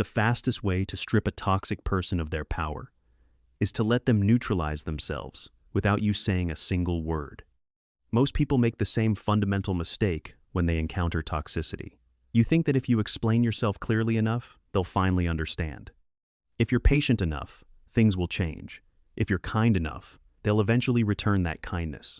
The fastest way to strip a toxic person of their power is to let them neutralize themselves without you saying a single word. Most people make the same fundamental mistake when they encounter toxicity. You think that if you explain yourself clearly enough, they'll finally understand. If you're patient enough, things will change. If you're kind enough, they'll eventually return that kindness.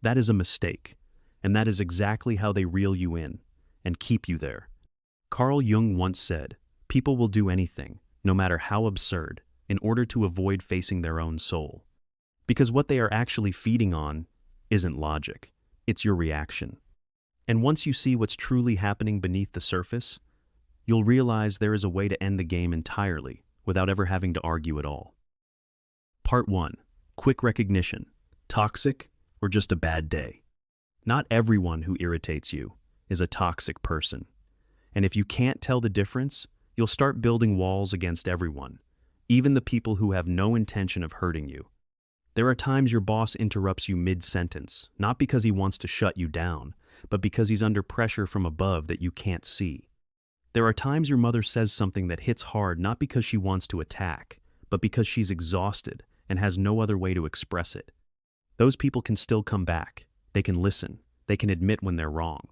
That is a mistake, and that is exactly how they reel you in and keep you there. Carl Jung once said, "People will do anything, no matter how absurd, in order to avoid facing their own soul." Because what they are actually feeding on isn't logic, it's your reaction. And once you see what's truly happening beneath the surface, you'll realize there is a way to end the game entirely without ever having to argue at all. Part 1. Quick recognition. Toxic or just a bad day? Not everyone who irritates you is a toxic person. And if you can't tell the difference, you'll start building walls against everyone, even the people who have no intention of hurting you. There are times your boss interrupts you mid-sentence, not because he wants to shut you down, but because he's under pressure from above that you can't see. There are times your mother says something that hits hard not because she wants to attack, but because she's exhausted and has no other way to express it. Those people can still come back. They can listen. They can admit when they're wrong.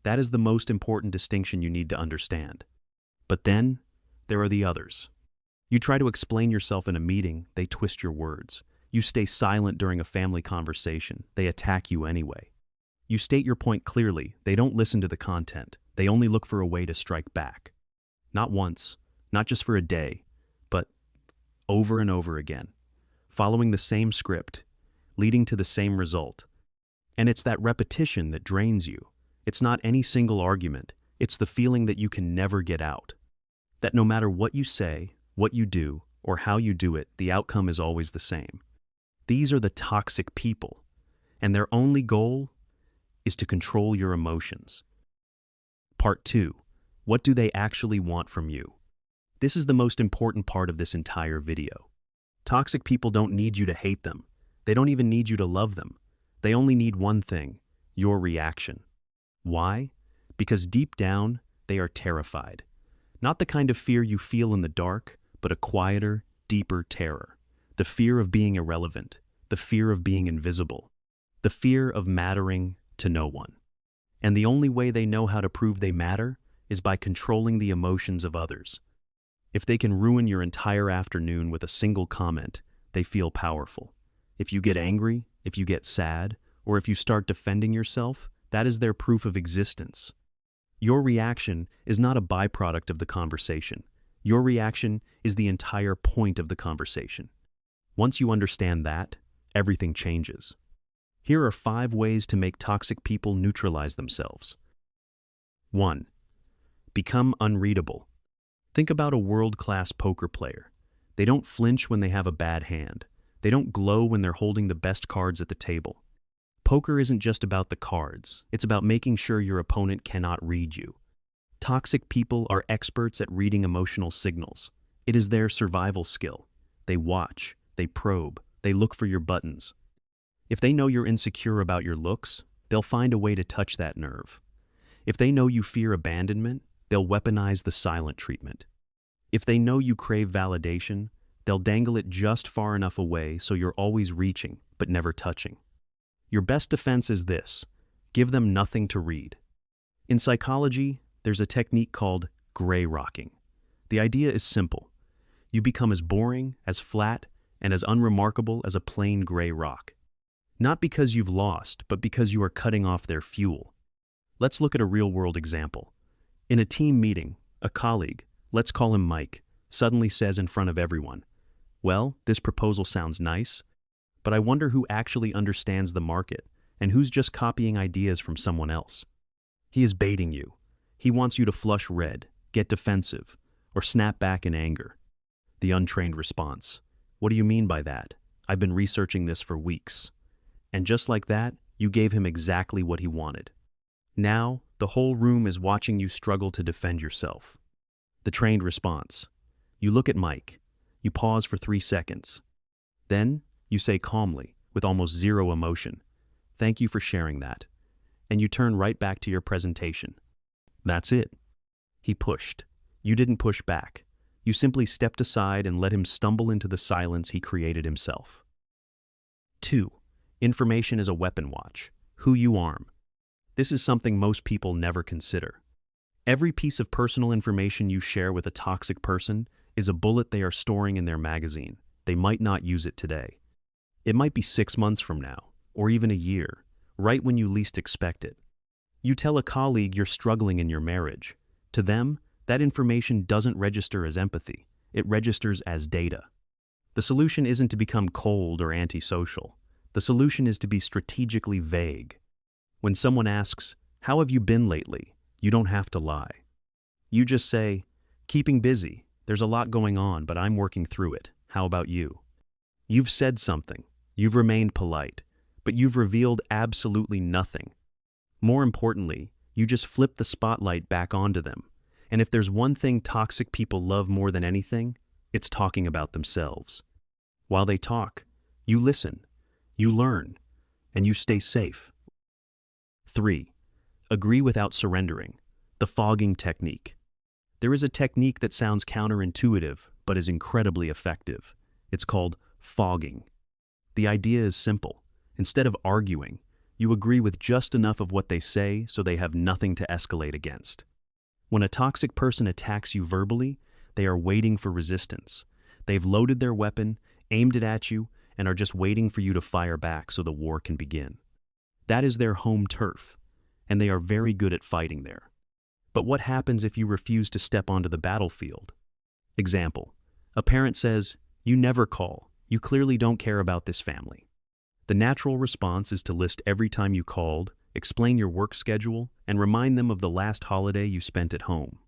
That is the most important distinction you need to understand. But then, there are the others. You try to explain yourself in a meeting, they twist your words. You stay silent during a family conversation, they attack you anyway. You state your point clearly, they don't listen to the content. They only look for a way to strike back. Not once, not just for a day, but over and over again, following the same script, leading to the same result. And it's that repetition that drains you. It's not any single argument, it's the feeling that you can never get out. That no matter what you say, what you do, or how you do it, the outcome is always the same. These are the toxic people, and their only goal is to control your emotions. Part 2. What do they actually want from you? This is the most important part of this entire video. Toxic people don't need you to hate them. They don't even need you to love them. They only need one thing, your reaction. Why? Because deep down, they are terrified. Not the kind of fear you feel in the dark, but a quieter, deeper terror. The fear of being irrelevant, the fear of being invisible, the fear of mattering to no one. And the only way they know how to prove they matter is by controlling the emotions of others. If they can ruin your entire afternoon with a single comment, they feel powerful. If you get angry, if you get sad, or if you start defending yourself, that is their proof of existence. Your reaction is not a byproduct of the conversation. Your reaction is the entire point of the conversation. Once you understand that, everything changes. Here are 5 ways to make toxic people neutralize themselves. 1. Become unreadable. Think about a world-class poker player. They don't flinch when they have a bad hand. They don't glow when they're holding the best cards at the table. Poker isn't just about the cards. It's about making sure your opponent cannot read you. Toxic people are experts at reading emotional signals. It is their survival skill. They watch, they probe, they look for your buttons. If they know you're insecure about your looks, they'll find a way to touch that nerve. If they know you fear abandonment, they'll weaponize the silent treatment. If they know you crave validation, they'll dangle it just far enough away so you're always reaching, but never touching. Your best defense is this: give them nothing to read. In psychology, there's a technique called gray rocking. The idea is simple. You become as boring, as flat, and as unremarkable as a plain gray rock. Not because you've lost, but because you are cutting off their fuel. Let's look at a real-world example. In a team meeting, a colleague, let's call him Mike, suddenly says in front of everyone, "Well, this proposal sounds nice, but I wonder who actually understands the market and who's just copying ideas from someone else." He is baiting you. He wants you to flush red, get defensive, or snap back in anger. The untrained response: "What do you mean by that? I've been researching this for weeks." And just like that, you gave him exactly what he wanted. Now, the whole room is watching you struggle to defend yourself. The trained response: you look at Mike. You pause for 3 seconds. Then, you say calmly, with almost zero emotion, "Thank you for sharing that." And you turn right back to your presentation. That's it. He pushed. You didn't push back. You simply stepped aside and let him stumble into the silence he created himself. 2. Information is a weapon watch. Who you arm. This is something most people never consider. Every piece of personal information you share with a toxic person is a bullet they are storing in their magazine. They might not use it today. It might be 6 months from now, or even a year, right when you least expect it. You tell a colleague you're struggling in your marriage. To them, that information doesn't register as empathy. It registers as data. The solution isn't to become cold or antisocial. The solution is to be strategically vague. When someone asks, "How have you been lately?" you don't have to lie. You just say, "Keeping busy. There's a lot going on, but I'm working through it. How about you?" You've said something. You've remained polite, but you've revealed absolutely nothing. More importantly, you just flip the spotlight back onto them. And if there's one thing toxic people love more than anything, it's talking about themselves. While they talk, you listen, you learn, and you stay safe. 3. Agree without surrendering. The fogging technique. There is a technique that sounds counterintuitive, but is incredibly effective. It's called fogging. The idea is simple. Instead of arguing, you agree with just enough of what they say so they have nothing to escalate against. When a toxic person attacks you verbally, they are waiting for resistance. They've loaded their weapon, aimed it at you, and are just waiting for you to fire back so the war can begin. That is their home turf, and they are very good at fighting there. But what happens if you refuse to step onto the battlefield? Example, a parent says, "You never call. You clearly don't care about this family." The natural response is to list every time you called, explain your work schedule, and remind them of the last holiday you spent at home.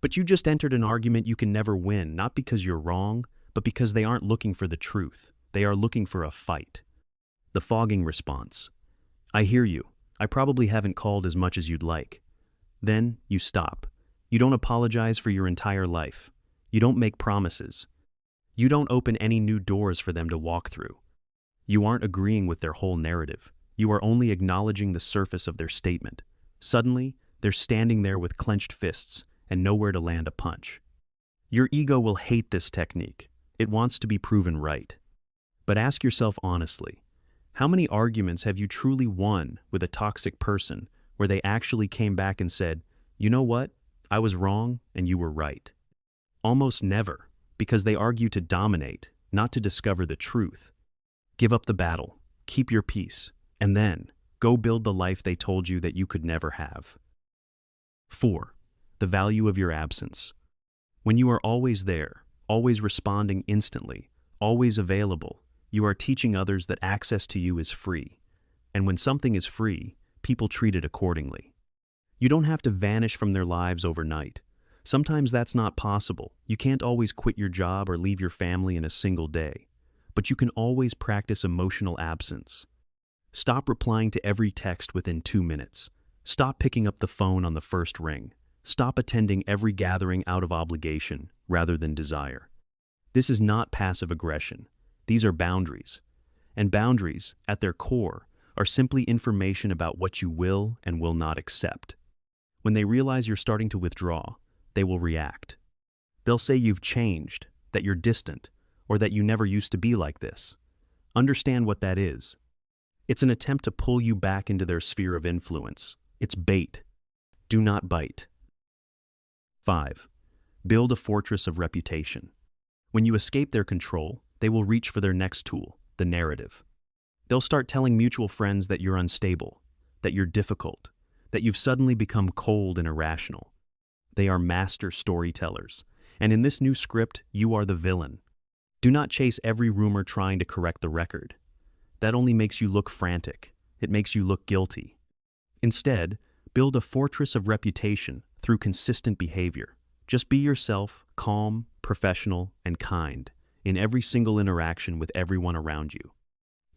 But you just entered an argument you can never win, not because you're wrong, but because they aren't looking for the truth. They are looking for a fight. The fogging response. "I hear you. I probably haven't called as much as you'd like." Then you stop. You don't apologize for your entire life. You don't make promises. You don't open any new doors for them to walk through. You aren't agreeing with their whole narrative. You are only acknowledging the surface of their statement. Suddenly, they're standing there with clenched fists and nowhere to land a punch. Your ego will hate this technique. It wants to be proven right. But ask yourself honestly, how many arguments have you truly won with a toxic person where they actually came back and said, "You know what? I was wrong and you were right"? Almost never, because they argue to dominate, not to discover the truth. Give up the battle, keep your peace, and then go build the life they told you that you could never have. 4. The value of your absence. When you are always there, always responding instantly, always available, you are teaching others that access to you is free. And when something is free, people treat it accordingly. You don't have to vanish from their lives overnight. Sometimes that's not possible. You can't always quit your job or leave your family in a single day. But you can always practice emotional absence. Stop replying to every text within 2 minutes. Stop picking up the phone on the first ring. Stop attending every gathering out of obligation rather than desire. This is not passive aggression. These are boundaries. And boundaries, at their core, are simply information about what you will and will not accept. When they realize you're starting to withdraw, they will react. They'll say you've changed, that you're distant, or that you never used to be like this. Understand what that is. It's an attempt to pull you back into their sphere of influence. It's bait. Do not bite. 5. Build a fortress of reputation. When you escape their control, they will reach for their next tool, the narrative. They'll start telling mutual friends that you're unstable, that you're difficult, that you've suddenly become cold and irrational. They are master storytellers, and in this new script, you are the villain. Do not chase every rumor trying to correct the record. That only makes you look frantic. It makes you look guilty. Instead, build a fortress of reputation through consistent behavior. Just be yourself, calm, professional, and kind in every single interaction with everyone around you.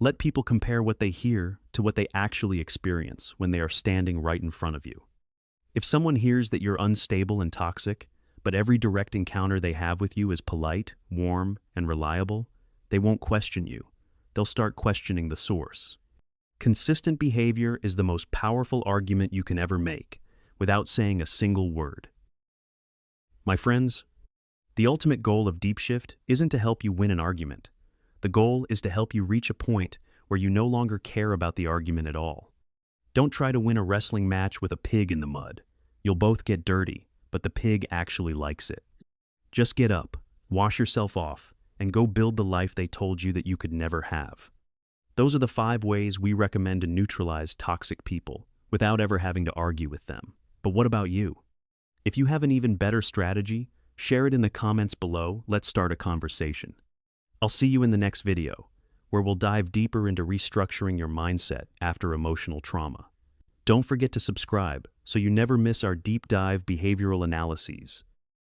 Let people compare what they hear to what they actually experience when they are standing right in front of you. If someone hears that you're unstable and toxic, but every direct encounter they have with you is polite, warm, and reliable, they won't question you. They'll start questioning the source. Consistent behavior is the most powerful argument you can ever make, without saying a single word. My friends, the ultimate goal of DeepShift isn't to help you win an argument. The goal is to help you reach a point where you no longer care about the argument at all. Don't try to win a wrestling match with a pig in the mud. You'll both get dirty, but the pig actually likes it. Just get up, wash yourself off, and go build the life they told you that you could never have. Those are the 5 ways we recommend to neutralize toxic people without ever having to argue with them. But what about you? If you have an even better strategy, share it in the comments below. Let's start a conversation. I'll see you in the next video, where we'll dive deeper into restructuring your mindset after emotional trauma. Don't forget to subscribe so you never miss our deep dive behavioral analyses.